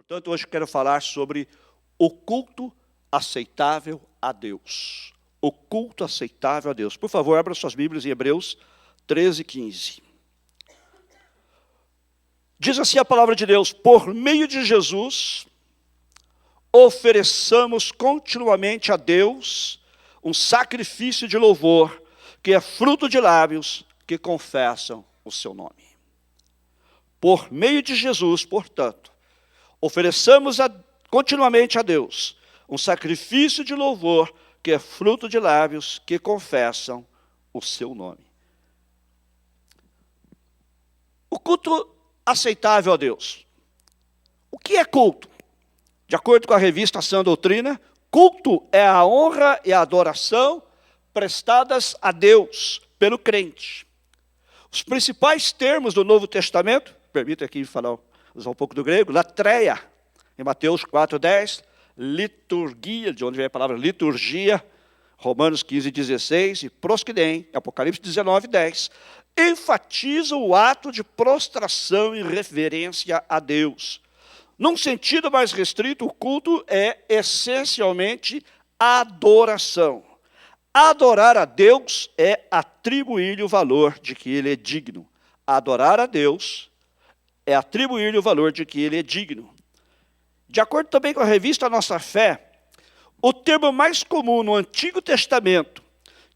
Portanto, hoje eu quero falar sobre o culto aceitável a Deus. O culto aceitável a Deus. Por favor, abra suas Bíblias em Hebreus 13, 15. Diz assim a palavra de Deus: por meio de Jesus, ofereçamos continuamente a Deus um sacrifício de louvor, que é fruto de lábios que confessam o seu nome. Por meio de Jesus, portanto, ofereçamos continuamente a Deus um sacrifício de louvor, que é fruto de lábios que confessam o seu nome. O culto aceitável a Deus. O que é culto? De acordo com a revista Sã Doutrina, culto é a honra e a adoração prestadas a Deus pelo crente. Os principais termos do Novo Testamento, permita aqui usar um pouco do grego, latreia, em Mateus 4:10, liturgia, de onde vem a palavra liturgia, Romanos 15:16, e prosquidem, Apocalipse 19:10, enfatizam o ato de prostração e reverência a Deus. Num sentido mais restrito, o culto é essencialmente adoração. Adorar a Deus é atribuir-lhe o valor de que Ele é digno. Adorar a Deus é atribuir-lhe o valor de que Ele é digno. De acordo também com a revista Nossa Fé, o termo mais comum no Antigo Testamento,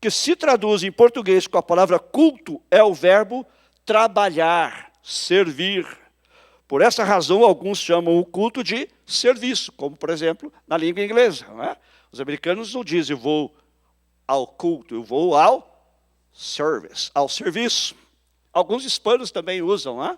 que se traduz em português com a palavra culto, é o verbo trabalhar, servir. Por essa razão, alguns chamam o culto de serviço, como, por exemplo, na língua inglesa. Não é? Os americanos não dizem eu vou ao culto, eu vou ao service, ao serviço. Alguns hispanos também usam, né?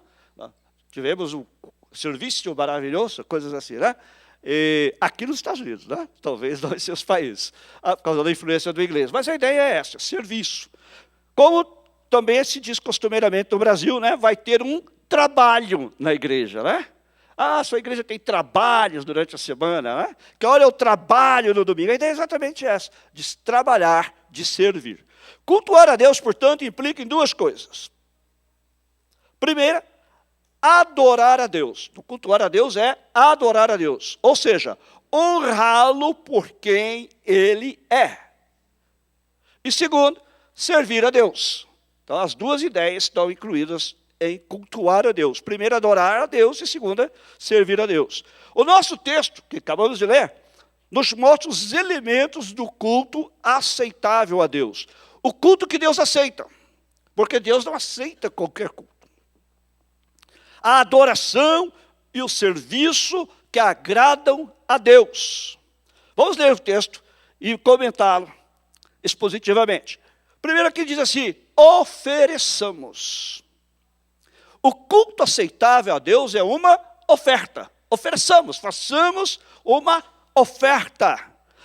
Tivemos um serviço maravilhoso, coisas assim, né? E aqui nos Estados Unidos, né? Talvez não em seus países, por causa da influência do inglês. Mas a ideia é essa, serviço. Como também se diz costumeiramente no Brasil, né? Vai ter um trabalho na igreja, né? Ah, sua igreja tem trabalhos durante a semana, né? Que olha o trabalho no domingo. A ideia é exatamente essa, de trabalhar, de servir. Cultuar a Deus, portanto, implica em duas coisas. Primeira, adorar a Deus. Cultuar a Deus é adorar a Deus. Ou seja, honrá-lo por quem Ele é. E segundo, servir a Deus. Então, as duas ideias estão incluídas em cultuar a Deus. Primeiro, adorar a Deus, e segunda, servir a Deus. O nosso texto, que acabamos de ler, nos mostra os elementos do culto aceitável a Deus. O culto que Deus aceita, porque Deus não aceita qualquer culto. A adoração e o serviço que agradam a Deus. Vamos ler o texto e comentá-lo expositivamente. Primeiro aqui diz assim: ofereçamos. O culto aceitável a Deus é uma oferta. Ofereçamos, façamos uma oferta.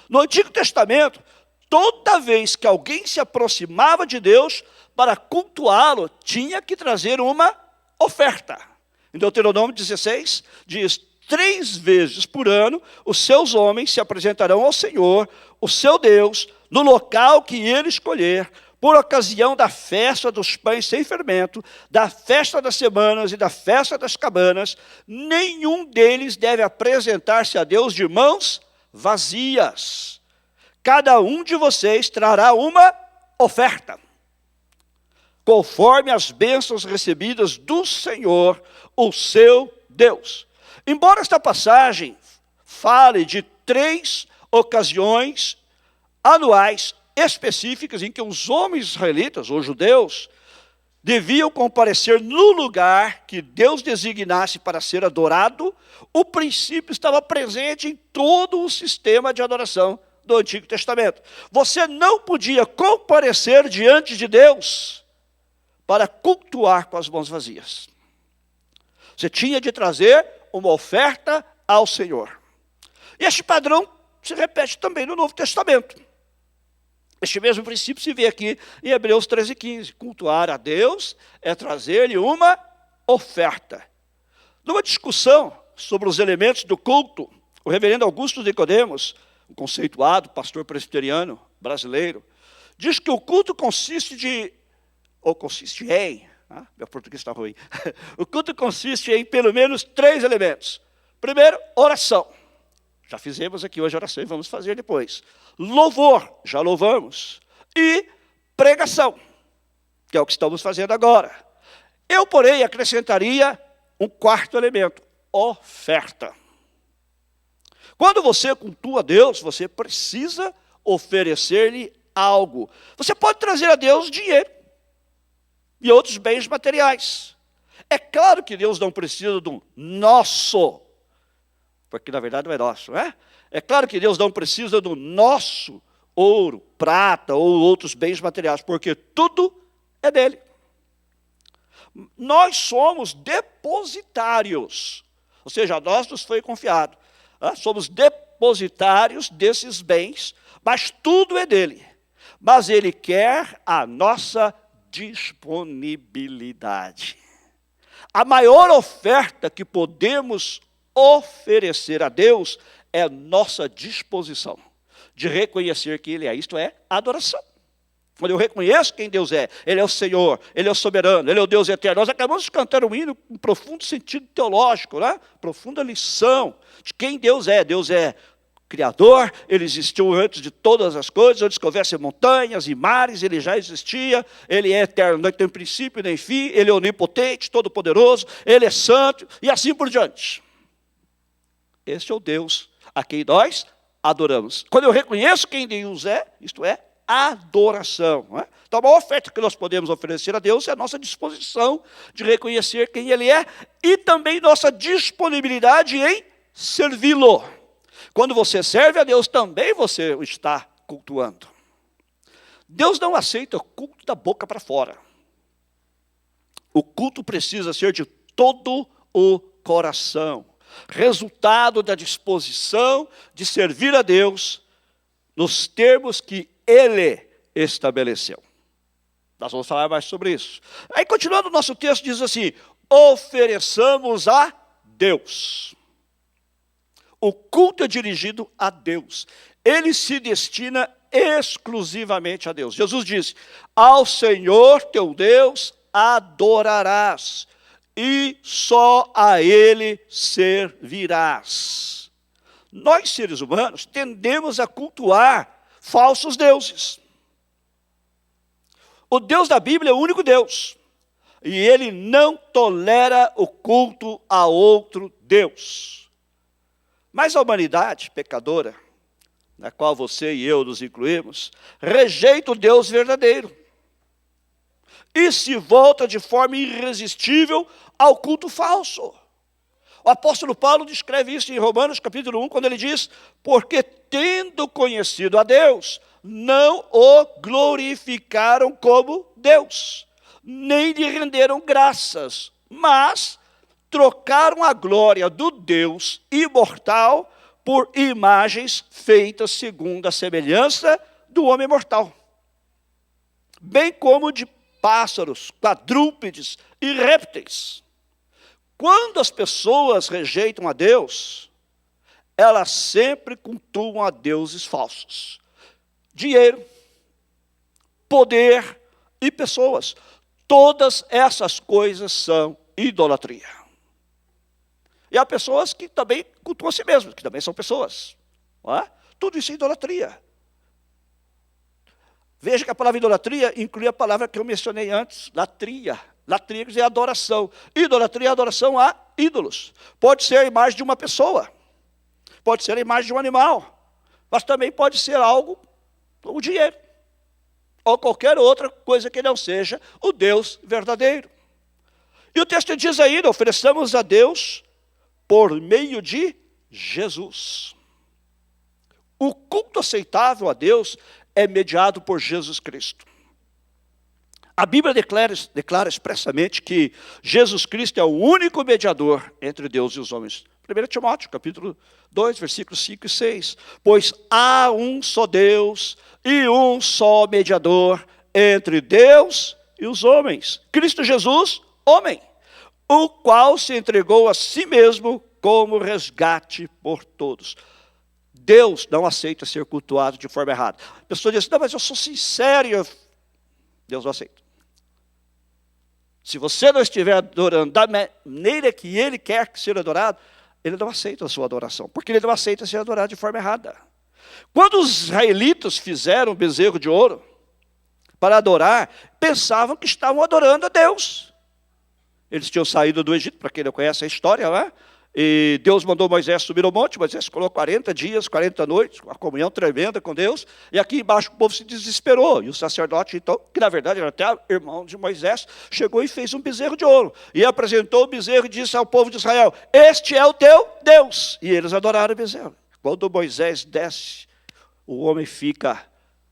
No Antigo Testamento, toda vez que alguém se aproximava de Deus para cultuá-lo, tinha que trazer uma oferta. Em Deuteronômio 16, diz: 3 vezes por ano, os seus homens se apresentarão ao Senhor, o seu Deus, no local que ele escolher, por ocasião da festa dos pães sem fermento, da festa das semanas e da festa das cabanas. Nenhum deles deve apresentar-se a Deus de mãos vazias. Cada um de vocês trará uma oferta, conforme as bênçãos recebidas do Senhor, o seu Deus. Embora esta passagem fale de 3 ocasiões anuais específicas em que os homens israelitas, ou judeus, deviam comparecer no lugar que Deus designasse para ser adorado, o princípio estava presente em todo o sistema de adoração do Antigo Testamento. Você não podia comparecer diante de Deus para cultuar com as mãos vazias. Você tinha de trazer uma oferta ao Senhor. E este padrão se repete também no Novo Testamento. Este mesmo princípio se vê aqui em Hebreus 13, 15. Cultuar a Deus é trazer-lhe uma oferta. Numa discussão sobre os elementos do culto, o reverendo Augusto Nicodemos, um conceituado pastor presbiteriano brasileiro, diz que o culto consiste em, meu português está ruim, o culto consiste em pelo menos 3 elementos. Primeiro, oração. Já fizemos aqui hoje a oração e vamos fazer depois. Louvor, já louvamos. E pregação, que é o que estamos fazendo agora. Eu, porém, acrescentaria um quarto elemento, oferta. Quando você cultua a Deus, você precisa oferecer-lhe algo. Você pode trazer a Deus dinheiro e outros bens materiais. É claro que Deus não precisa do nosso, porque na verdade não é nosso, não é? É claro que Deus não precisa do nosso ouro, prata ou outros bens materiais, porque tudo é dele. Nós somos depositários, ou seja, a nós nos foi confiado. Somos depositários desses bens, mas tudo é dele. Mas ele quer a nossa disponibilidade. A maior oferta que podemos oferecer a Deus é nossa disposição de reconhecer que Ele é. Isto é adoração. Quando eu reconheço quem Deus é, Ele é o Senhor, Ele é o soberano, Ele é o Deus eterno. Nós acabamos de cantar um hino com profundo sentido teológico, né? Profunda lição de quem Deus é. Deus é Criador, Ele existiu antes de todas as coisas, antes que houvesse montanhas e mares, Ele já existia, Ele é eterno, não tem princípio nem fim, Ele é onipotente, todo-poderoso, Ele é santo, e assim por diante. Este é o Deus a quem nós adoramos. Quando eu reconheço quem Deus é, isto é adoração. Não é? Então, a maior oferta que nós podemos oferecer a Deus é a nossa disposição de reconhecer quem Ele é e também nossa disponibilidade em servi-lo. Quando você serve a Deus, também você o está cultuando. Deus não aceita o culto da boca para fora. O culto precisa ser de todo o coração. Resultado da disposição de servir a Deus nos termos que Ele estabeleceu. Nós vamos falar mais sobre isso. Aí, continuando o nosso texto, diz assim: ofereçamos a Deus. O culto é dirigido a Deus. Ele se destina exclusivamente a Deus. Jesus disse: ao Senhor teu Deus adorarás, e só a Ele servirás. Nós, seres humanos, tendemos a cultuar falsos deuses. O Deus da Bíblia é o único Deus, e Ele não tolera o culto a outro Deus. Mas a humanidade pecadora, na qual você e eu nos incluímos, rejeita o Deus verdadeiro e se volta de forma irresistível ao culto falso. O apóstolo Paulo descreve isso em Romanos capítulo 1, quando ele diz: porque tendo conhecido a Deus, não o glorificaram como Deus, nem lhe renderam graças, mas trocaram a glória do Deus imortal por imagens feitas segundo a semelhança do homem mortal, bem como de pássaros, quadrúpedes e répteis. Quando as pessoas rejeitam a Deus, elas sempre cultuam a deuses falsos. Dinheiro, poder e pessoas. Todas essas coisas são idolatria. E há pessoas que também cultuam a si mesmas, que também são pessoas. Não é? Tudo isso é idolatria. Veja que a palavra idolatria inclui a palavra que eu mencionei antes, latria. Latria quer dizer adoração. Idolatria é adoração a ídolos. Pode ser a imagem de uma pessoa, pode ser a imagem de um animal, mas também pode ser algo como dinheiro, ou qualquer outra coisa que não seja o Deus verdadeiro. E o texto diz ainda: ofereçamos a Deus por meio de Jesus. O culto aceitável a Deus é mediado por Jesus Cristo. A Bíblia declara expressamente que Jesus Cristo é o único mediador entre Deus e os homens. 1 Timóteo, capítulo 2, versículos 5 e 6. Pois há um só Deus e um só mediador entre Deus e os homens, Cristo Jesus, homem, o qual se entregou a si mesmo como resgate por todos. Deus não aceita ser cultuado de forma errada. A pessoa diz: não, mas eu sou sincero. Deus não aceita. Se você não estiver adorando da maneira que Ele quer ser adorado, ele não aceita a sua adoração, porque ele não aceita ser adorado de forma errada. Quando os israelitas fizeram um bezerro de ouro para adorar, pensavam que estavam adorando a Deus. Eles tinham saído do Egito, para quem não conhece a história, né? E Deus mandou Moisés subir ao monte. Moisés ficou 40 dias, 40 noites, uma comunhão tremenda com Deus. E aqui embaixo o povo se desesperou. E o sacerdote, então, que na verdade era até irmão de Moisés, chegou e fez um bezerro de ouro. E apresentou o bezerro e disse ao povo de Israel: este é o teu Deus. E eles adoraram o bezerro. Quando Moisés desce, o homem fica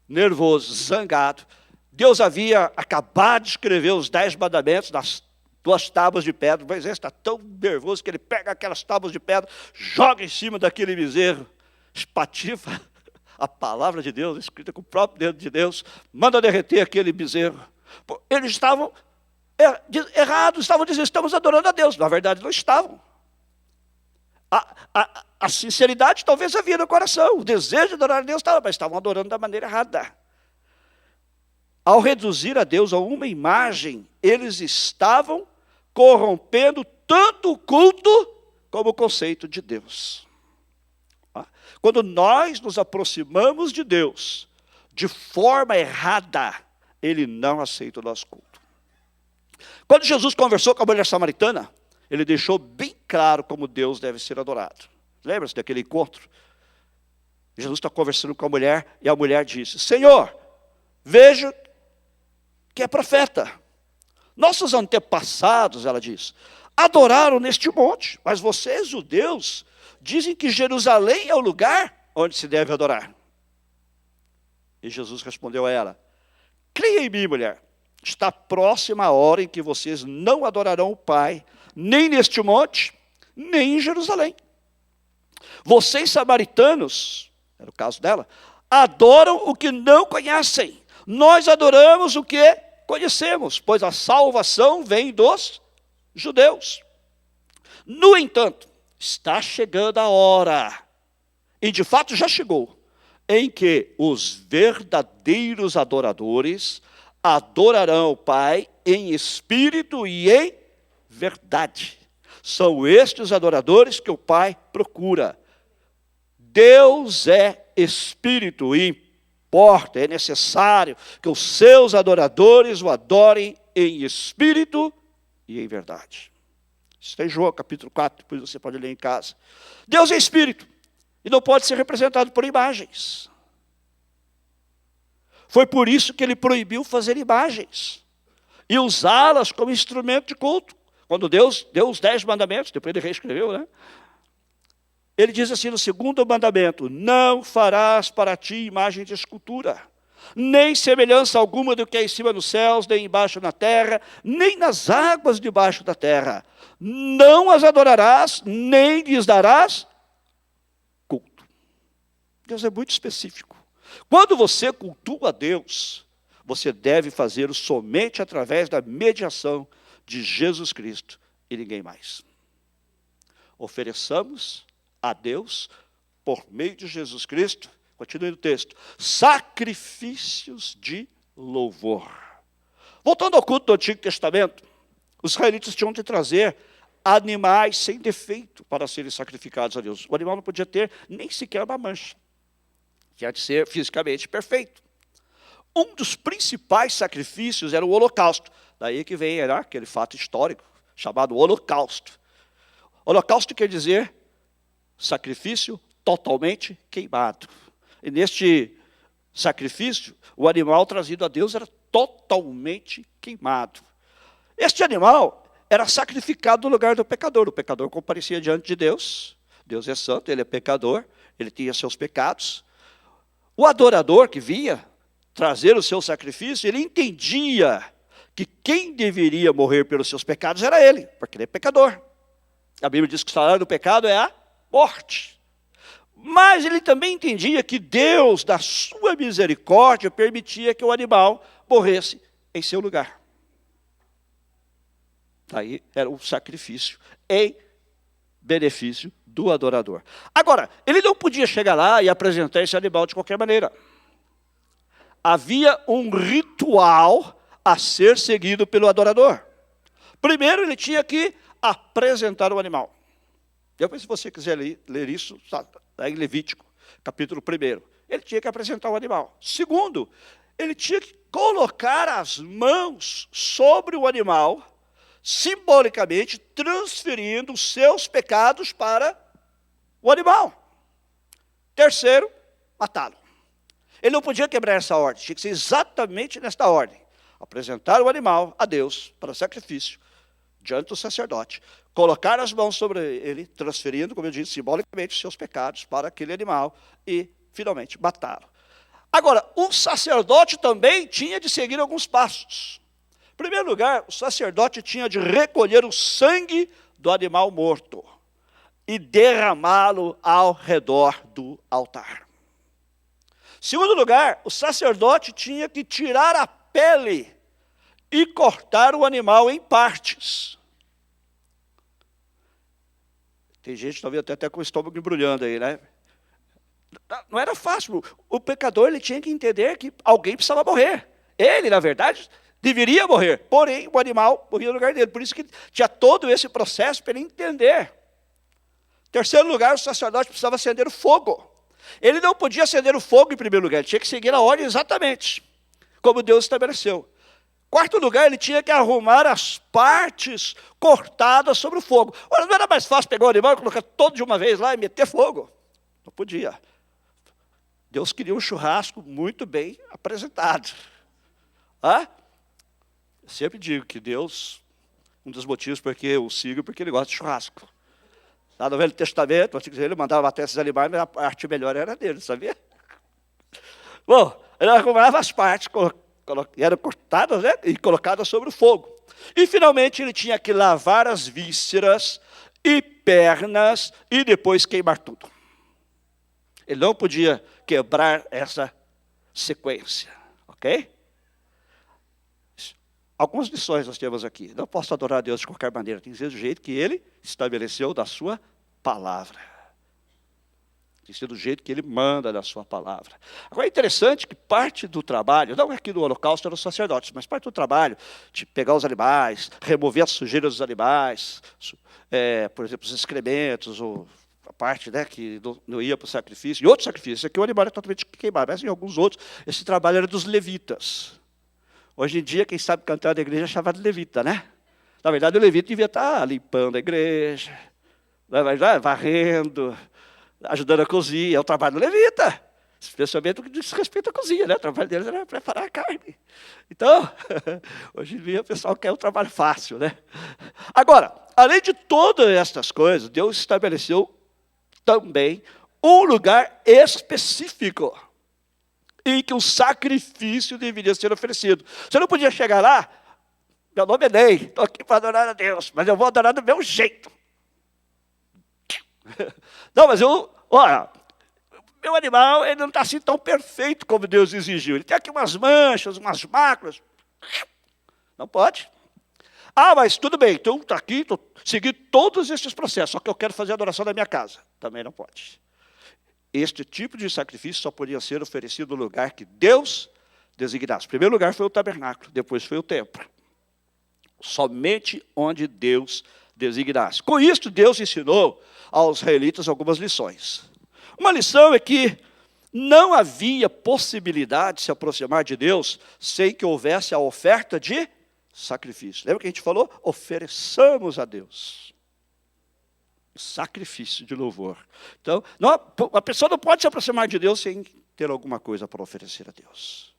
nervoso, zangado. Deus havia acabado de escrever os 10 mandamentos nas 2 tábuas de pedra. Moisés está tão nervoso que ele pega aquelas tábuas de pedra, joga em cima daquele bezerro, espatifa a palavra de Deus, escrita com o próprio dedo de Deus, manda derreter aquele bezerro. Eles estavam errados, estavam dizendo: estamos adorando a Deus. Na verdade, não estavam. A sinceridade talvez havia no coração, o desejo de adorar a Deus estava, mas estavam adorando da maneira errada. Ao reduzir a Deus a uma imagem, eles estavam corrompendo tanto o culto como o conceito de Deus. Quando nós nos aproximamos de Deus de forma errada, Ele não aceita o nosso culto. Quando Jesus conversou com a mulher samaritana, Ele deixou bem claro como Deus deve ser adorado. Lembra-se daquele encontro? Jesus está conversando com a mulher e a mulher disse: Senhor, vejo que é profeta. Nossos antepassados, ela diz, adoraram neste monte, mas vocês, judeus, dizem que Jerusalém é o lugar onde se deve adorar. E Jesus respondeu a ela: creia em mim, mulher, está próxima a hora em que vocês não adorarão o Pai, nem neste monte, nem em Jerusalém. Vocês, samaritanos, era o caso dela, adoram o que não conhecem. Nós adoramos o que conhecemos, pois a salvação vem dos judeus. No entanto, está chegando a hora, e de fato já chegou, em que os verdadeiros adoradores adorarão o Pai em espírito e em verdade. São estes os adoradores que o Pai procura. Deus é espírito e importa, é necessário que os seus adoradores o adorem em espírito e em verdade. Isso está em João capítulo 4, depois você pode ler em casa. Deus é espírito e não pode ser representado por imagens. Foi por isso que ele proibiu fazer imagens e usá-las como instrumento de culto. Quando Deus deu os 10 mandamentos, depois ele reescreveu, né? Ele diz assim no 2º mandamento: não farás para ti imagem de escultura, nem semelhança alguma do que é em cima nos céus, nem embaixo na terra, nem nas águas debaixo da terra. Não as adorarás, nem lhes darás culto. Deus é muito específico. Quando você cultua a Deus, você deve fazê-lo somente através da mediação de Jesus Cristo e ninguém mais. Ofereçamos a Deus, por meio de Jesus Cristo, continue no texto, sacrifícios de louvor. Voltando ao culto do Antigo Testamento, os israelitas tinham de trazer animais sem defeito para serem sacrificados a Deus. O animal não podia ter nem sequer uma mancha. Tinha de ser fisicamente perfeito. Um dos principais sacrifícios era o holocausto. Daí que vem aquele fato histórico chamado holocausto. Holocausto quer dizer sacrifício totalmente queimado. E neste sacrifício, o animal trazido a Deus era totalmente queimado. Este animal era sacrificado no lugar do pecador. O pecador comparecia diante de Deus. Deus é santo, ele é pecador, ele tinha seus pecados. O adorador que vinha trazer o seu sacrifício, ele entendia que quem deveria morrer pelos seus pecados era ele, porque ele é pecador. A Bíblia diz que o salário do pecado é a morte. Mas ele também entendia que Deus, da sua misericórdia, permitia que o animal morresse em seu lugar. Daí era o sacrifício em benefício do adorador. Agora, ele não podia chegar lá e apresentar esse animal de qualquer maneira. Havia um ritual a ser seguido pelo adorador. Primeiro, ele tinha que apresentar o animal. Depois, se você quiser ler isso, está em Levítico, capítulo 1. Ele tinha que apresentar o animal. Segundo, ele tinha que colocar as mãos sobre o animal, simbolicamente transferindo os seus pecados para o animal. Terceiro, matá-lo. Ele não podia quebrar essa ordem, tinha que ser exatamente nesta ordem. Apresentar o animal a Deus para sacrifício, diante do sacerdote. Colocar as mãos sobre ele, transferindo, como eu disse, simbolicamente os seus pecados para aquele animal e, finalmente, matá-lo. Agora, o sacerdote também tinha de seguir alguns passos. Em primeiro lugar, o sacerdote tinha de recolher o sangue do animal morto e derramá-lo ao redor do altar. Em segundo lugar, o sacerdote tinha que tirar a pele e cortar o animal em partes. Tem gente talvez até com o estômago embrulhando aí, né? Não era fácil. O pecador ele tinha que entender que alguém precisava morrer. Ele, na verdade, deveria morrer. Porém, o animal morria no lugar dele. Por isso que tinha todo esse processo para ele entender. Em terceiro lugar, o sacerdote precisava acender o fogo. Ele não podia acender o fogo em primeiro lugar. Ele tinha que seguir a ordem exatamente como Deus estabeleceu. Quarto lugar, ele tinha que arrumar as partes cortadas sobre o fogo. Ora, não era mais fácil pegar o animal e colocar todo de uma vez lá e meter fogo? Não podia. Deus queria um churrasco muito bem apresentado. Eu sempre digo que Deus, um dos motivos porque eu sigo, porque ele gosta de churrasco. Lá no Velho Testamento, ele mandava matar esses animais, mas a parte melhor era dele, sabia? Bom, ele arrumava as partes, eram cortadas, né, e colocadas sobre o fogo. E, finalmente, ele tinha que lavar as vísceras e pernas e depois queimar tudo. Ele não podia quebrar essa sequência, ok? Algumas lições nós temos aqui. Não posso adorar a Deus de qualquer maneira, tem que ser do jeito que Ele estabeleceu da sua palavra. Tem que ser do jeito que Ele manda da sua palavra. Agora é interessante que parte do trabalho, não aqui no holocausto eram os sacerdotes, mas parte do trabalho de pegar os animais, remover a sujeira dos animais, por exemplo, os excrementos, ou a parte, né, que não ia para o sacrifício, e outros sacrifícios, aqui o animal era totalmente queimado, mas em alguns outros, esse trabalho era dos levitas. Hoje em dia, quem sabe cantar na igreja é chamado de levita, né? Na verdade, o levita devia estar limpando a igreja, varrendo, ajudando a cozinhar. É o trabalho do levita, especialmente o que diz respeito à cozinha, né? O trabalho deles era preparar a carne. Então, hoje em dia, o pessoal quer um trabalho fácil, né? Agora, além de todas estas coisas, Deus estabeleceu também um lugar específico em que o sacrifício deveria ser oferecido. Você não podia chegar lá, meu nome é Ney, estou aqui para adorar a Deus, mas eu vou adorar do meu jeito. Não, mas meu animal ele não está assim tão perfeito como Deus exigiu. Ele tem aqui umas manchas, umas máculas. Não pode. Mas tudo bem, então está aqui, estou seguindo todos esses processos, só que eu quero fazer a adoração na minha casa. Também não pode. Este tipo de sacrifício só podia ser oferecido no lugar que Deus designasse. Em primeiro lugar foi o tabernáculo, depois foi o templo. Somente onde Deus designasse. Com isso, Deus ensinou aos israelitas algumas lições. Uma lição é que não havia possibilidade de se aproximar de Deus sem que houvesse a oferta de sacrifício. Lembra que a gente falou? Ofereçamos a Deus sacrifício de louvor. Então, a pessoa não pode se aproximar de Deus sem ter alguma coisa para oferecer a Deus.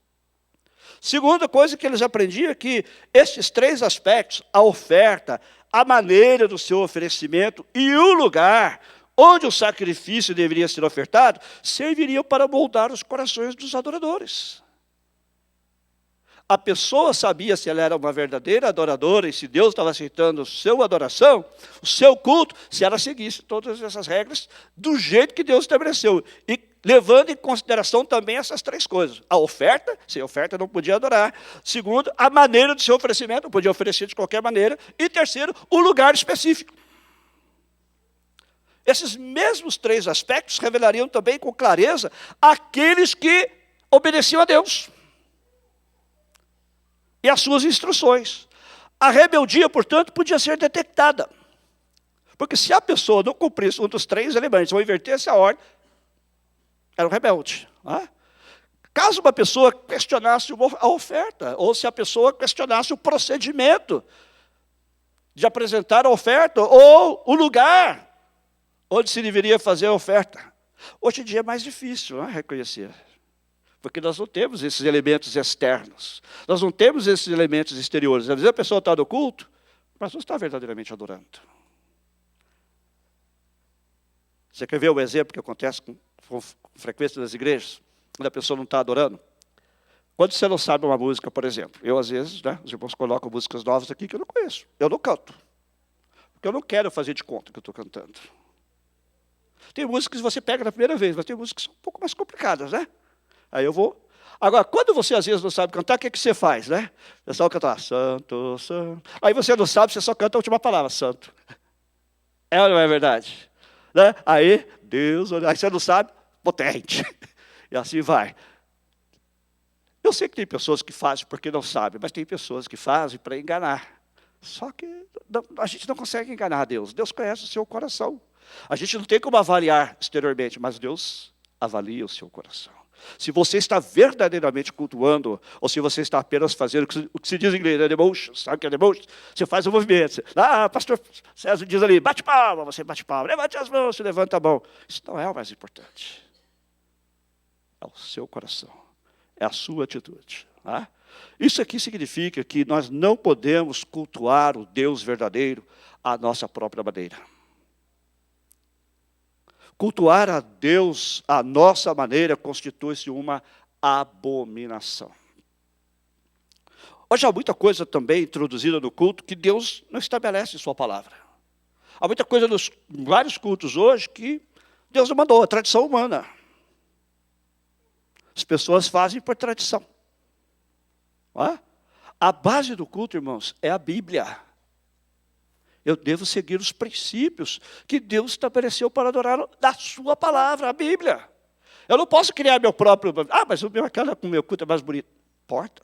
Segunda coisa que eles aprendiam é que esses três aspectos, a oferta, a maneira do seu oferecimento e o lugar onde o sacrifício deveria ser ofertado, serviriam para moldar os corações dos adoradores. A pessoa sabia se ela era uma verdadeira adoradora e se Deus estava aceitando a sua adoração, o seu culto, se ela seguisse todas essas regras do jeito que Deus estabeleceu. E levando em consideração também essas três coisas. A oferta, sem oferta não podia adorar. Segundo, a maneira do seu oferecimento, não podia oferecer de qualquer maneira. E terceiro, o lugar específico. Esses mesmos três aspectos revelariam também com clareza aqueles que obedeciam a Deus e as suas instruções. A rebeldia, portanto, podia ser detectada. Porque se a pessoa não cumprisse um dos 3 elementos, ou invertesse a ordem, era um rebelde. Né? Caso uma pessoa questionasse a oferta, ou se a pessoa questionasse o procedimento de apresentar a oferta, ou o lugar onde se deveria fazer a oferta. Hoje em dia é mais difícil, não é, reconhecer. Porque nós não temos esses elementos externos. Nós não temos esses elementos exteriores. Às vezes a pessoa está no culto, mas não está verdadeiramente adorando. Você quer ver o exemplo que acontece com frequência nas igrejas? Quando a pessoa não está adorando? Quando você não sabe uma música, por exemplo. Eu, às vezes, né, os irmãos colocam músicas novas aqui que eu não conheço. Eu não canto. Porque eu não quero fazer de conta que eu estou cantando. Tem músicas que você pega na primeira vez, mas tem músicas que são um pouco mais complicadas, né? Aí eu vou. Agora, quando você às vezes não sabe cantar, o que você faz, né? Você só canta lá, santo, santo. Aí você não sabe, você só canta a última palavra, santo. É ou não é verdade? Né? Aí, Deus, aí você não sabe, potente. E assim vai. Eu sei que tem pessoas que fazem porque não sabem, mas tem pessoas que fazem para enganar. Só que a gente não consegue enganar a Deus. Deus conhece o seu coração. A gente não tem como avaliar exteriormente, mas Deus avalia o seu coração. Se você está verdadeiramente cultuando, ou se você está apenas fazendo o que se diz em inglês, né? Demotion, sabe o que é demotion? Você faz o movimento. Pastor César diz ali, bate palma, você bate palma, levante as mãos, você levanta a mão. Isso não é o mais importante. É o seu coração, é a sua atitude. Tá? Isso aqui significa que nós não podemos cultuar o Deus verdadeiro à nossa própria maneira. Cultuar a Deus à nossa maneira constitui-se uma abominação. Hoje há muita coisa também introduzida no culto que Deus não estabelece em sua palavra. Há muita coisa nos vários cultos hoje que Deus não mandou, a tradição humana. As pessoas fazem por tradição. A base do culto, irmãos, é a Bíblia. Eu devo seguir os princípios que Deus estabeleceu para adorar da sua palavra, a Bíblia. Eu não posso criar meu próprio... mas o meu culto é mais bonito. Importa.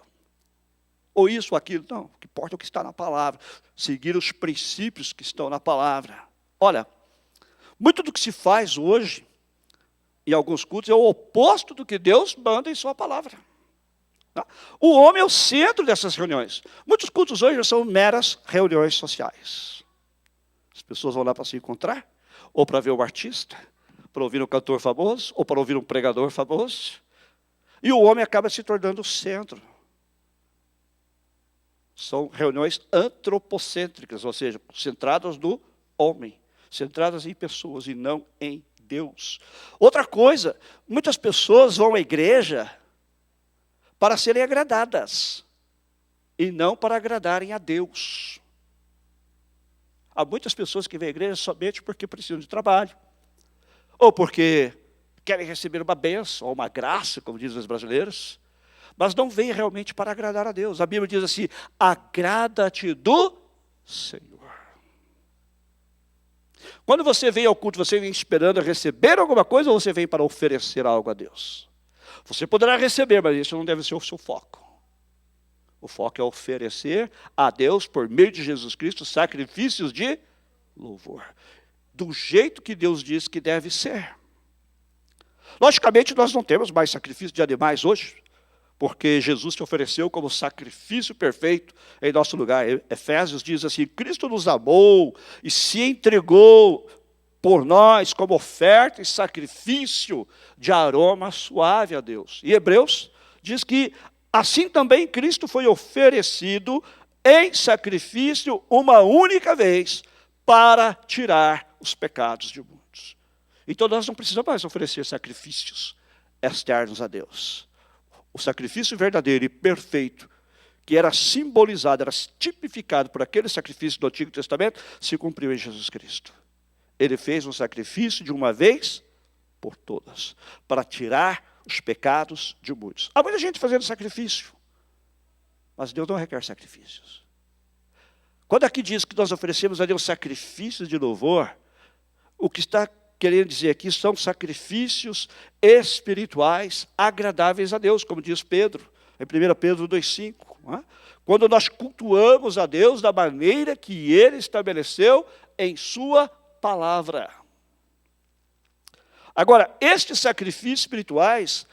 Ou isso ou aquilo. Não, o que importa é o que está na palavra. Seguir os princípios que estão na palavra. Olha, muito do que se faz hoje, em alguns cultos, é o oposto do que Deus manda em sua palavra. O homem é o centro dessas reuniões. Muitos cultos hoje são meras reuniões sociais. As pessoas vão lá para se encontrar, ou para ver um artista, para ouvir um cantor famoso, ou para ouvir um pregador famoso. E o homem acaba se tornando o centro. São reuniões antropocêntricas, ou seja, centradas no homem, centradas em pessoas e não em Deus. Outra coisa, muitas pessoas vão à igreja para serem agradadas, e não para agradarem a Deus. Há muitas pessoas que vêm à igreja somente porque precisam de trabalho, ou porque querem receber uma bênção, ou uma graça, como dizem os brasileiros, mas não vêm realmente para agradar a Deus. A Bíblia diz assim, agrada-te do Senhor. Quando você vem ao culto, você vem esperando receber alguma coisa, ou você vem para oferecer algo a Deus? Você poderá receber, mas isso não deve ser o seu foco. O foco é oferecer a Deus, por meio de Jesus Cristo, sacrifícios de louvor. Do jeito que Deus diz que deve ser. Logicamente, nós não temos mais sacrifício de animais hoje, porque Jesus se ofereceu como sacrifício perfeito em nosso lugar. Efésios diz assim, Cristo nos amou e se entregou por nós como oferta e sacrifício de aroma suave a Deus. E Hebreus diz que assim também Cristo foi oferecido em sacrifício uma única vez para tirar os pecados de muitos. Então nós não precisamos mais oferecer sacrifícios externos a Deus. O sacrifício verdadeiro e perfeito, que era simbolizado, era tipificado por aquele sacrifício do Antigo Testamento, se cumpriu em Jesus Cristo. Ele fez um sacrifício de uma vez por todas, para tirar os pecados de muitos. Há muita gente fazendo sacrifício, mas Deus não requer sacrifícios. Quando aqui diz que nós oferecemos a Deus sacrifícios de louvor, o que está querendo dizer aqui são sacrifícios espirituais agradáveis a Deus, como diz Pedro, em 1 Pedro 2,5. Quando nós cultuamos a Deus da maneira que Ele estabeleceu em sua palavra. Agora, estes sacrifícios espirituais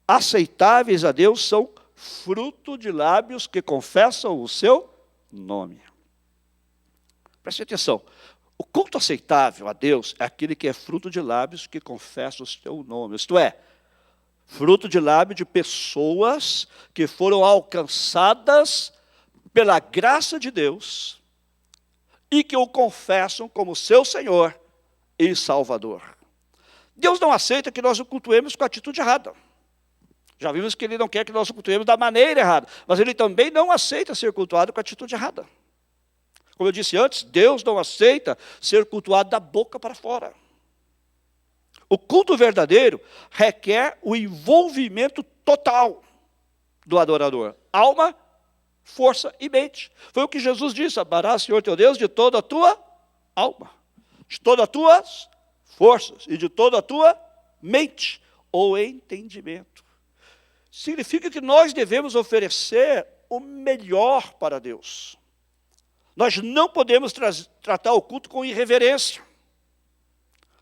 aceitáveis a Deus são fruto de lábios que confessam o seu nome. Preste atenção. O culto aceitável a Deus é aquele que é fruto de lábios que confessam o seu nome. Isto é, fruto de lábio de pessoas que foram alcançadas pela graça de Deus e que o confessam como seu Senhor e Salvador. Deus não aceita que nós o cultuemos com a atitude errada. Já vimos que Ele não quer que nós o cultuemos da maneira errada, mas Ele também não aceita ser cultuado com a atitude errada. Como eu disse antes, Deus não aceita ser cultuado da boca para fora. O culto verdadeiro requer o envolvimento total do adorador. Alma, força e mente. Foi o que Jesus disse: amarás o Senhor teu Deus de toda a tua alma, de todas as tuas forças e de toda a tua mente ou entendimento. Significa que nós devemos oferecer o melhor para Deus. Nós não podemos tratar o culto com irreverência,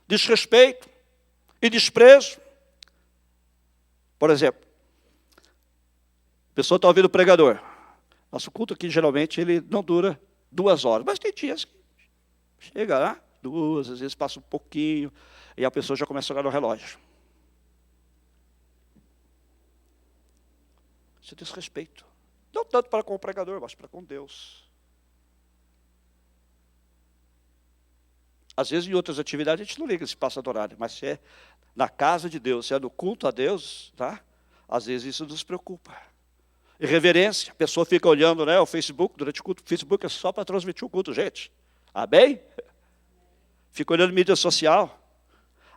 desrespeito e desprezo. Por exemplo, a pessoa está ouvindo o pregador. Nosso culto aqui, geralmente, ele não dura 2 horas. Mas tem dias que chega lá, 2, às vezes passa um pouquinho, e a pessoa já começa a olhar no relógio. Isso é desrespeito. Não tanto para com o pregador, mas para com Deus. Às vezes, em outras atividades, a gente não liga se passa do horário, mas se é na casa de Deus, se é no culto a Deus, tá? Às vezes isso nos preocupa. Irreverência, a pessoa fica olhando, né, o Facebook, durante o culto. O Facebook é só para transmitir o culto, gente. Amém? Fica olhando mídia social.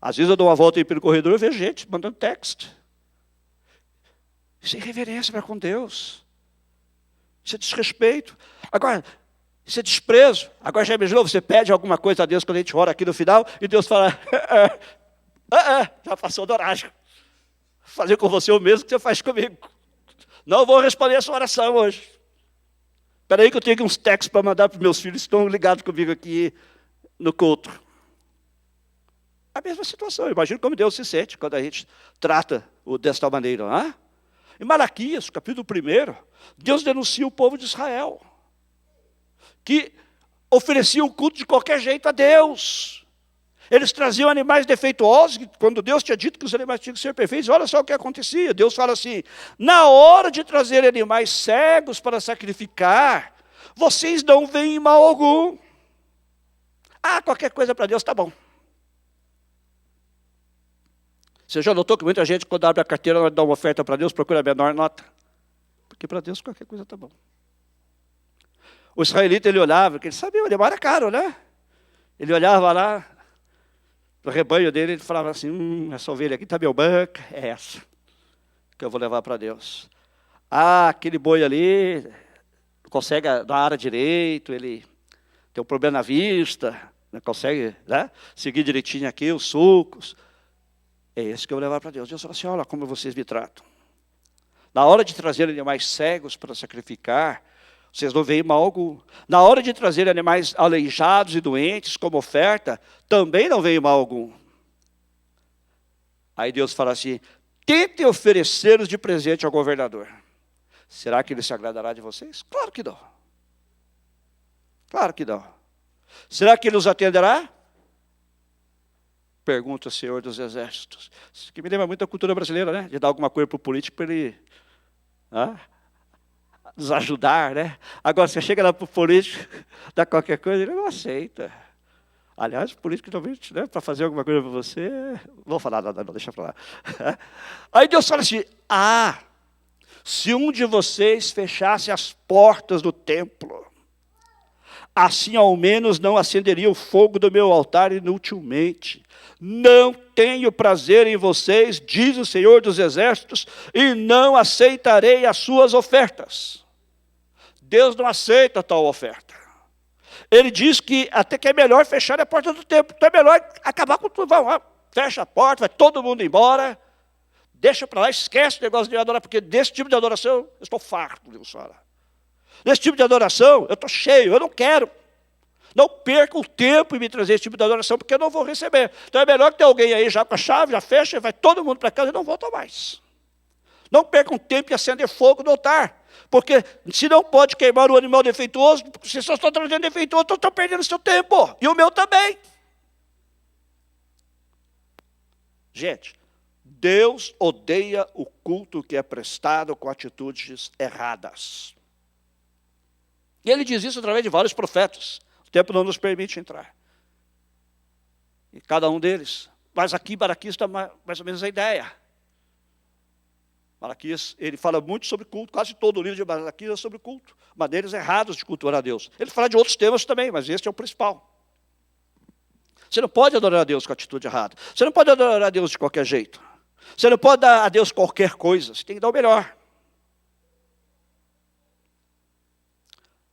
Às vezes eu dou uma volta aí pelo corredor e vejo gente mandando texto. Isso é irreverência para com Deus. Isso é desrespeito. Agora, isso é desprezo. Agora já imaginou, você pede alguma coisa a Deus quando a gente ora aqui no final, e Deus fala, já passou do horário. Vou fazer com você o mesmo que você faz comigo. Não vou responder a sua oração hoje. Espera aí que eu tenho uns textos para mandar para os meus filhos que estão ligados comigo aqui no culto. A mesma situação. Imagina como Deus se sente quando a gente trata desta maneira. Não é? Em Malaquias, capítulo 1, Deus denuncia o povo de Israel, que ofereciam o culto de qualquer jeito a Deus. Eles traziam animais defeituosos, quando Deus tinha dito que os animais tinham que ser perfeitos. Olha só o que acontecia. Deus fala assim, na hora de trazer animais cegos para sacrificar, vocês não veem mal algum. Qualquer coisa para Deus está bom. Você já notou que muita gente, quando abre a carteira, na hora de dar uma oferta para Deus, procura a menor nota? Porque para Deus qualquer coisa está bom. O israelita, ele olhava, porque ele sabia, o animal era caro, né? Ele olhava lá, no rebanho dele, ele falava assim, essa ovelha aqui está meu banco, é essa que eu vou levar para Deus. Aquele boi ali, não consegue dar a área direito, ele tem um problema na vista, não consegue, né, seguir direitinho aqui os sulcos. É esse que eu vou levar para Deus. Deus falou assim, olha como vocês me tratam. Na hora de trazer animais cegos para sacrificar, vocês não veem mal algum. Na hora de trazer animais aleijados e doentes como oferta, também não veem mal algum. Aí Deus fala assim, tentem oferecê-los de presente ao governador. Será que ele se agradará de vocês? Claro que não. Claro que não. Será que ele os atenderá? Pergunta o Senhor dos Exércitos. Isso que me lembra muito a cultura brasileira, né? De dar alguma coisa para o político para ele nos ajudar, né? Agora, você chega lá para o político, dá qualquer coisa, ele não aceita. Aliás, o político também, né, para fazer alguma coisa para você, não vou falar nada, não, deixa para lá. Aí Deus fala assim, se um de vocês fechasse as portas do templo, assim ao menos não acenderia o fogo do meu altar inutilmente. Não tenho prazer em vocês, diz o Senhor dos Exércitos, e não aceitarei as suas ofertas. Deus não aceita tal oferta. Ele diz que até que é melhor fechar a porta do templo. Então é melhor acabar com tudo. Fecha a porta, vai todo mundo embora. Deixa para lá, esquece o negócio de adorar, porque desse tipo de adoração eu estou farto, Deus fala. Desse tipo de adoração eu estou cheio, eu não quero. Não perca o tempo em me trazer esse tipo de adoração, porque eu não vou receber. Então é melhor que ter alguém aí já com a chave, já fecha, vai todo mundo para casa e não volta mais. Não percam tempo em acender fogo no altar. Porque se não pode queimar o animal defeituoso, se só estão trazendo defeituoso, estão perdendo seu tempo. E o meu também. Gente, Deus odeia o culto que é prestado com atitudes erradas. E ele diz isso através de vários profetas. O tempo não nos permite entrar. E cada um deles. Mas aqui, Malaquias está mais ou menos a ideia. Malaquias, ele fala muito sobre culto. Quase todo o livro de Malaquias é sobre culto. Maneiras erradas de cultuar a Deus. Ele fala de outros temas também, mas este é o principal. Você não pode adorar a Deus com atitude errada. Você não pode adorar a Deus de qualquer jeito. Você não pode dar a Deus qualquer coisa. Você tem que dar o melhor.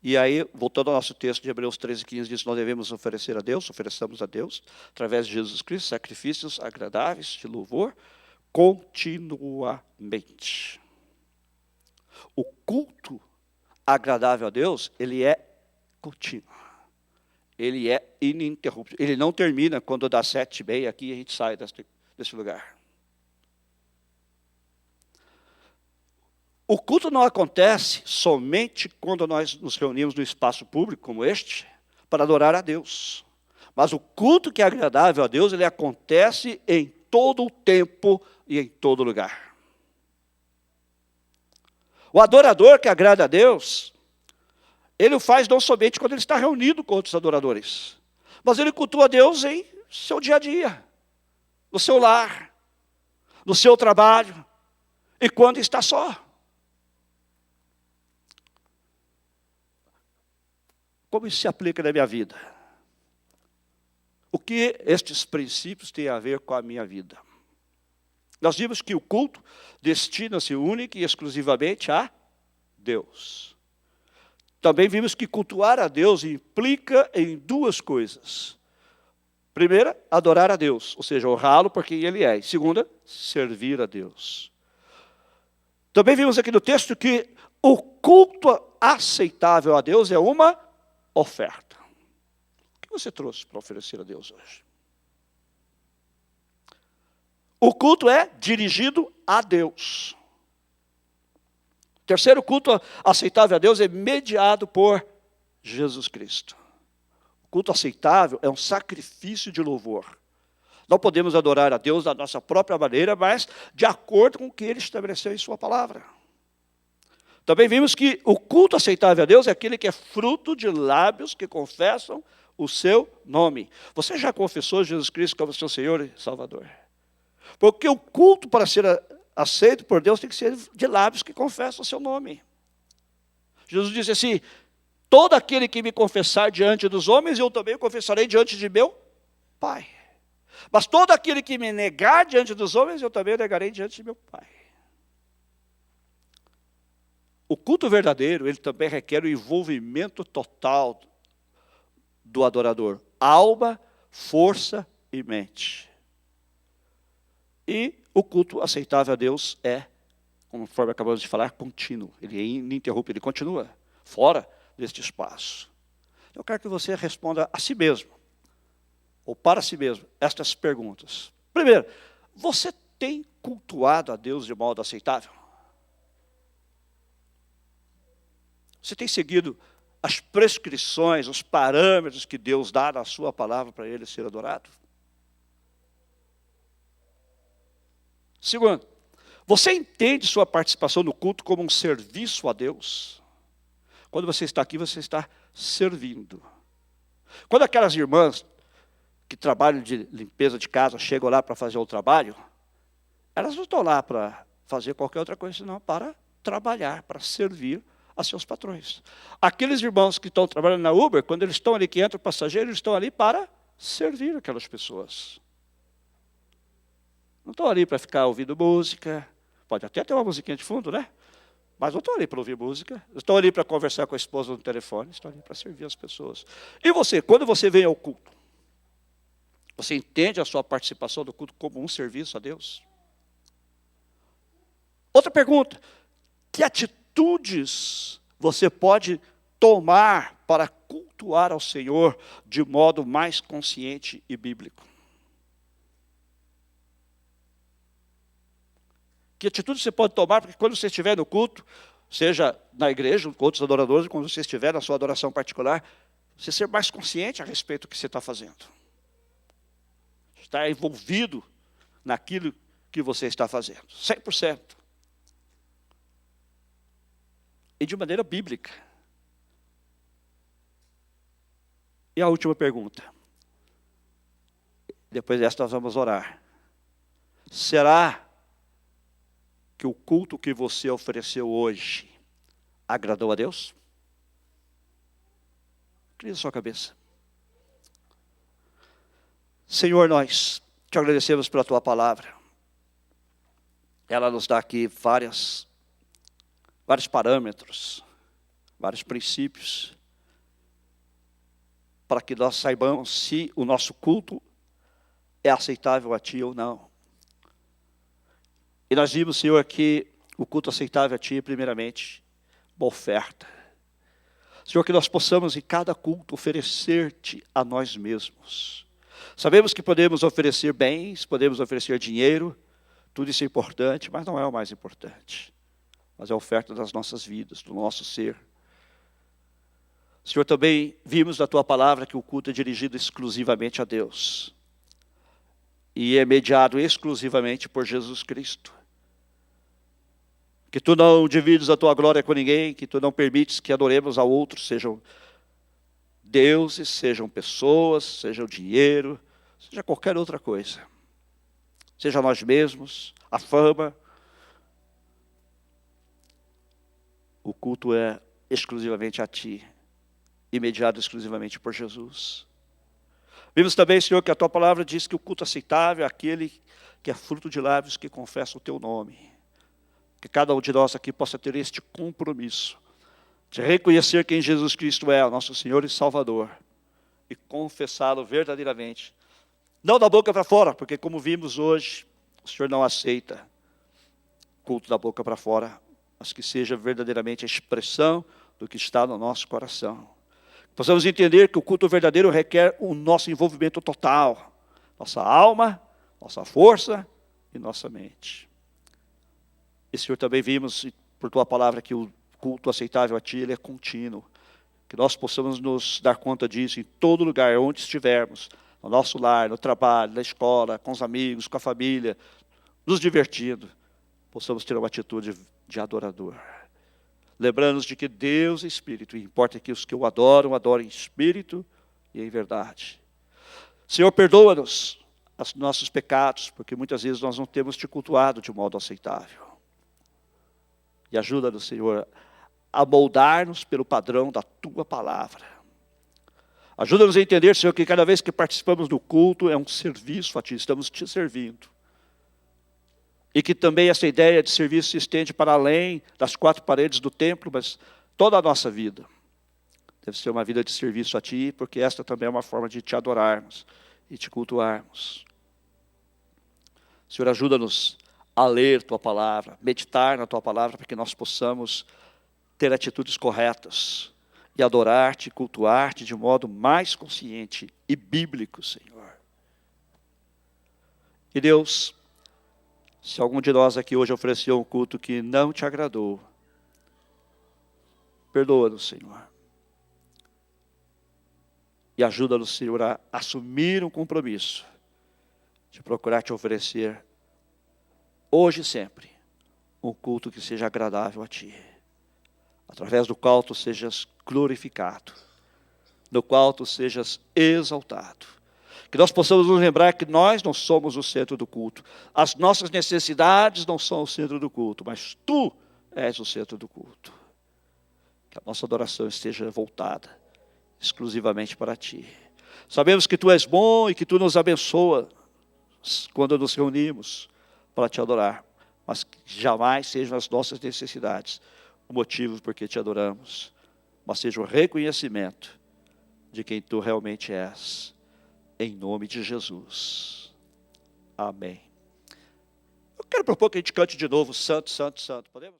E aí, voltando ao nosso texto de Hebreus 13:15, diz: nós devemos oferecer a Deus, ofereçamos a Deus, através de Jesus Cristo, sacrifícios agradáveis de louvor, continuamente. O culto agradável a Deus, ele é contínuo. Ele é ininterrupto. Ele não termina quando dá 7:30 aqui e a gente sai desse lugar. O culto não acontece somente quando nós nos reunimos no espaço público como este, para adorar a Deus. Mas o culto que é agradável a Deus, ele acontece em todo o tempo e em todo lugar. O adorador que agrada a Deus, ele o faz não somente quando ele está reunido com outros adoradores, mas ele cultua a Deus em seu dia a dia, no seu lar, no seu trabalho, e quando está só. Como isso se aplica na minha vida? O que estes princípios têm a ver com a minha vida? Nós vimos que o culto destina-se única e exclusivamente a Deus. Também vimos que cultuar a Deus implica em duas coisas. Primeira, adorar a Deus, ou seja, honrá-lo por quem Ele é. E segunda, servir a Deus. Também vimos aqui no texto que o culto aceitável a Deus é uma oferta. O que você trouxe para oferecer a Deus hoje? O culto é dirigido a Deus. Terceiro culto aceitável a Deus é mediado por Jesus Cristo. O culto aceitável é um sacrifício de louvor. Não podemos adorar a Deus da nossa própria maneira, mas de acordo com o que Ele estabeleceu em sua palavra. Também vimos que o culto aceitável a Deus é aquele que é fruto de lábios que confessam o seu nome. Você já confessou Jesus Cristo como seu Senhor e Salvador? Porque o culto, para ser aceito por Deus, tem que ser de lábios que confessam o seu nome. Jesus disse assim: todo aquele que me confessar diante dos homens, eu também o confessarei diante de meu Pai. Mas todo aquele que me negar diante dos homens, eu também o negarei diante de meu Pai. O culto verdadeiro, ele também requer o envolvimento total do adorador. Alma, força e mente. E o culto aceitável a Deus é, conforme acabamos de falar, contínuo. Ele é ininterrupto, ele continua fora deste espaço. Eu quero que você responda a si mesmo, ou para si mesmo, estas perguntas. Primeiro, você tem cultuado a Deus de modo aceitável? Você tem seguido as prescrições, os parâmetros que Deus dá na sua palavra para Ele ser adorado? Segundo, você entende sua participação no culto como um serviço a Deus? Quando você está aqui, você está servindo. Quando aquelas irmãs que trabalham de limpeza de casa chegam lá para fazer o trabalho, elas não estão lá para fazer qualquer outra coisa, senão para trabalhar, para servir a seus patrões. Aqueles irmãos que estão trabalhando na Uber, quando eles estão ali, que entra o passageiro, eles estão ali para servir aquelas pessoas. Não estão ali para ficar ouvindo música, pode até ter uma musiquinha de fundo, né? Mas não estão ali para ouvir música, estão ali para conversar com a esposa no telefone, estão ali para servir as pessoas. E você, quando você vem ao culto, você entende a sua participação do culto como um serviço a Deus? Outra pergunta, que atitudes você pode tomar para cultuar cultuar ao Senhor de modo mais consciente e bíblico? Que atitude você pode tomar, porque quando você estiver no culto, seja na igreja, com outros adoradores, quando você estiver na sua adoração particular, você ser mais consciente a respeito do que você está fazendo. Estar envolvido naquilo que você está fazendo. 100%. E de maneira bíblica. E a última pergunta. Depois desta nós vamos orar. Será que o culto que você ofereceu hoje agradou a Deus? Inclina sua cabeça. Senhor, nós te agradecemos pela tua palavra. Ela nos dá aqui vários parâmetros, vários princípios, para que nós saibamos se o nosso culto é aceitável a ti ou não. E nós vimos, Senhor, que o culto aceitável a ti é primeiramente uma oferta. Senhor, que nós possamos em cada culto oferecer-te a nós mesmos. Sabemos que podemos oferecer bens, podemos oferecer dinheiro, tudo isso é importante, mas não é o mais importante. Mas é a oferta das nossas vidas, do nosso ser. Senhor, também vimos na tua palavra que o culto é dirigido exclusivamente a Deus. E é mediado exclusivamente por Jesus Cristo. Que tu não divides a tua glória com ninguém, que tu não permites que adoremos a outros, sejam deuses, sejam pessoas, seja o dinheiro, seja qualquer outra coisa. Seja nós mesmos, a fama. O culto é exclusivamente a ti, e mediado exclusivamente por Jesus. Vimos também, Senhor, que a tua palavra diz que o culto aceitável é aquele que é fruto de lábios que confessa o teu nome. Que cada um de nós aqui possa ter este compromisso de reconhecer quem Jesus Cristo é, o nosso Senhor e Salvador, e confessá-lo verdadeiramente. Não da boca para fora, porque como vimos hoje, o Senhor não aceita culto da boca para fora, mas que seja verdadeiramente a expressão do que está no nosso coração. Possamos entender que o culto verdadeiro requer o nosso envolvimento total, nossa alma, nossa força e nossa mente. E, Senhor, também vimos por tua palavra que o culto aceitável a ti, ele é contínuo. Que nós possamos nos dar conta disso em todo lugar, onde estivermos, no nosso lar, no trabalho, na escola, com os amigos, com a família, nos divertindo, possamos ter uma atitude de adorador. Lembrando-nos de que Deus é Espírito, e importa que os que o adoram, adorem em Espírito e em verdade. Senhor, perdoa-nos os nossos pecados, porque muitas vezes nós não temos te cultuado de modo aceitável. E ajuda-nos, Senhor, a moldar-nos pelo padrão da tua palavra. Ajuda-nos a entender, Senhor, que cada vez que participamos do culto é um serviço a ti, estamos te servindo. E que também essa ideia de serviço se estende para além das quatro paredes do templo, mas toda a nossa vida deve ser uma vida de serviço a ti, porque esta também é uma forma de te adorarmos e te cultuarmos. Senhor, ajuda-nos a ler tua palavra, meditar na tua palavra, para que nós possamos ter atitudes corretas e adorar-te, cultuar-te de modo mais consciente e bíblico, Senhor. E Deus, se algum de nós aqui hoje ofereceu um culto que não te agradou, perdoa-nos, Senhor. E ajuda-nos, Senhor, a assumir um compromisso de procurar te oferecer, hoje e sempre, um culto que seja agradável a ti. Através do qual tu sejas glorificado, no qual tu sejas exaltado. Que nós possamos nos lembrar que nós não somos o centro do culto. As nossas necessidades não são o centro do culto, mas tu és o centro do culto. Que a nossa adoração esteja voltada exclusivamente para ti. Sabemos que tu és bom e que tu nos abençoa quando nos reunimos para te adorar, mas que jamais sejam as nossas necessidades o motivo por que te adoramos, mas seja o reconhecimento de quem tu realmente és. Em nome de Jesus. Amém. Eu quero propor que a gente cante de novo, Santo, Santo, Santo. Podemos?